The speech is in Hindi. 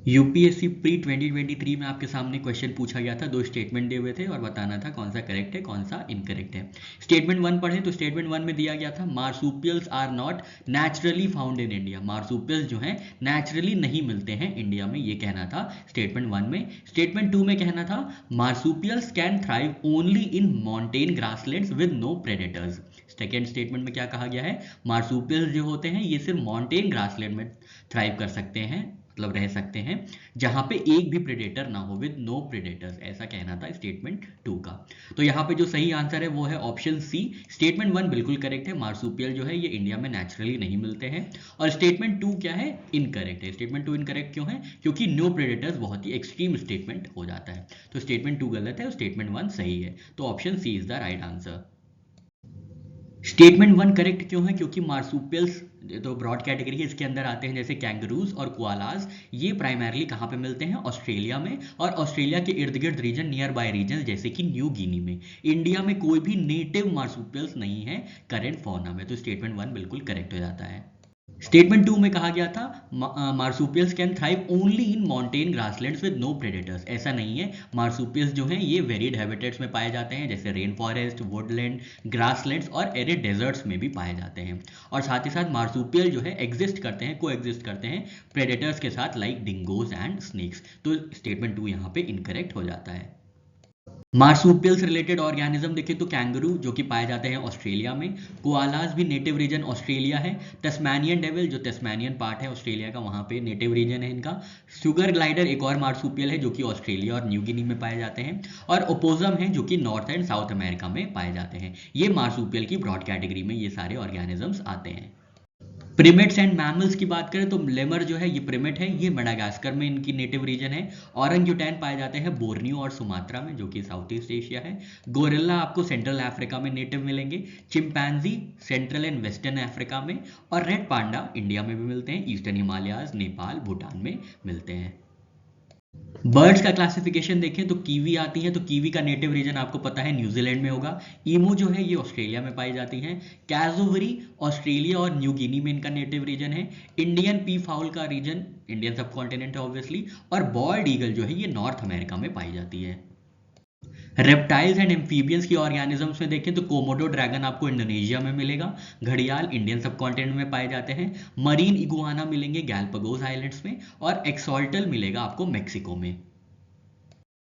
यूपीएससी प्री 2023 में आपके सामने क्वेश्चन पूछा गया था, दो स्टेटमेंट दिए हुए थे और बताना था कौन सा करेक्ट है कौन सा इनकरेक्ट है। स्टेटमेंट वन पढ़े तो स्टेटमेंट वन में दिया गया था marsupials are not naturally found in India. Marsupials जो हैं नेचुरली नहीं मिलते हैं इंडिया में, ये कहना था स्टेटमेंट वन में। स्टेटमेंट टू में कहना था marsupials can thrive only in mountain grasslands with no predators. Second statement में क्या कहा गया है, मार्सुपियल्स जो होते हैं ये सिर्फ माउंटेन ग्रासलैंड में थ्राइव कर सकते हैं, मतलब रह सकते हैं, जहां पे एक भी प्रेडेटर ना हो, विद नो प्रेडेटर्स, ऐसा कहना था स्टेटमेंट टू का। तो यहाँ पे जो सही आंसर है वो है ऑप्शन सी। स्टेटमेंट वन बिल्कुल करेक्ट है, मार्सुपियल जो है ये इंडिया में नेचुरली नहीं मिलते हैं। और स्टेटमेंट टू क्या है, इनकरेक्ट है। स्टेटमेंट टू इनकरेक्ट क्यों है, क्योंकि नो प्रेडेटर्स बहुत ही एक्सट्रीम स्टेटमेंट हो जाता है। तो स्टेटमेंट टू गलत है और स्टेटमेंट वन सही है, तो option C is the right answer. Statement one correct क्यों है, क्योंकि मार्सुपियल्स तो ब्रॉड कैटेगरी है, इसके अंदर आते हैं जैसे कैंगरूज और कोआलाज। ये प्राइमरली कहाँ पे मिलते हैं, ऑस्ट्रेलिया में, और ऑस्ट्रेलिया के इर्द गिर्द रीजन, नियर बाय रीजन जैसे कि न्यू गिनी में। इंडिया में कोई भी नेटिव मार्सुपियल्स नहीं है करेंट फौना में, तो स्टेटमेंट वन बिल्कुल करेक्ट हो जाता है। स्टेटमेंट टू में कहा गया था marsupials can thrive only in mountain grasslands with no predators. ऐसा नहीं है, मार्सुपियल्स जो हैं ये वेरिड हैबिटेट्स में पाए जाते हैं, जैसे रेन फॉरेस्ट, वुडलैंड, ग्रासलैंड्स और एरिड डेजर्ट्स में भी पाए जाते हैं। और साथ ही साथ मार्सुपियल जो है एग्जिस्ट करते हैं, को एग्जिस्ट करते हैं प्रेडेटर्स के साथ, लाइक डिंगोज एंड स्नेक्स। तो स्टेटमेंट टू यहाँ पे इनकरेक्ट हो जाता है। मार्सुपियल से रिलेटेड ऑर्गेनिज्म देखें तो कैंगरू जो कि पाए जाते हैं ऑस्ट्रेलिया में, कोआलाज भी नेटिव रीजन ऑस्ट्रेलिया है, टस्मानियन डेविल जो टस्मानियन पार्ट है ऑस्ट्रेलिया का वहां पे नेटिव रीजन है इनका, शुगर ग्लाइडर एक और मार्सुपियल है जो कि ऑस्ट्रेलिया और न्यू गिनी में पाए जाते हैं, और ओपोजम है जो कि नॉर्थ एंड साउथ अमेरिका में पाए जाते हैं। ये मार्सुपियल की ब्रॉड कैटेगरी में ये सारे ऑर्गेनिजम्स आते हैं। प्रिमेट्स एंड मैमल्स की बात करें तो लेमर जो है ये प्रिमेट है, ये मेडागास्कर में इनकी नेटिव रीजन है। ऑरंगुटैन पाए जाते हैं बोर्नियो और सुमात्रा में जो कि साउथ ईस्ट एशिया है। गोरिल्ला आपको सेंट्रल अफ्रीका में नेटिव मिलेंगे, chimpanzee central and western Africa में, और रेड पांडा इंडिया में भी मिलते हैं, ईस्टर्न हिमालयाज, नेपाल, भूटान में मिलते हैं। बर्ड्स का क्लासिफिकेशन देखें तो कीवी आती है, तो कीवी का नेटिव रीजन आपको पता है न्यूजीलैंड में होगा। ईमू जो है ये ऑस्ट्रेलिया में पाई जाती हैं। कैजोवरी ऑस्ट्रेलिया और न्यू गिनी में इनका नेटिव रीजन है। इंडियन पी फाउल का रीजन इंडियन सब कॉन्टिनेंट है ऑब्वियसली, और बॉल्ड ईगल जो है ये नॉर्थ अमेरिका में पाई जाती है। रेप्टाइल्स एंड एम्फीबियंस की ऑर्गेनिजम्स में देखें तो कोमोडो ड्रैगन आपको इंडोनेशिया में मिलेगा, घड़ियाल इंडियन सब कॉन्टिनेंट में पाए जाते हैं, मरीन इगुआना मिलेंगे गैलापागोस आइलैंड्स में, और एक्सॉल्टल मिलेगा आपको मेक्सिको में।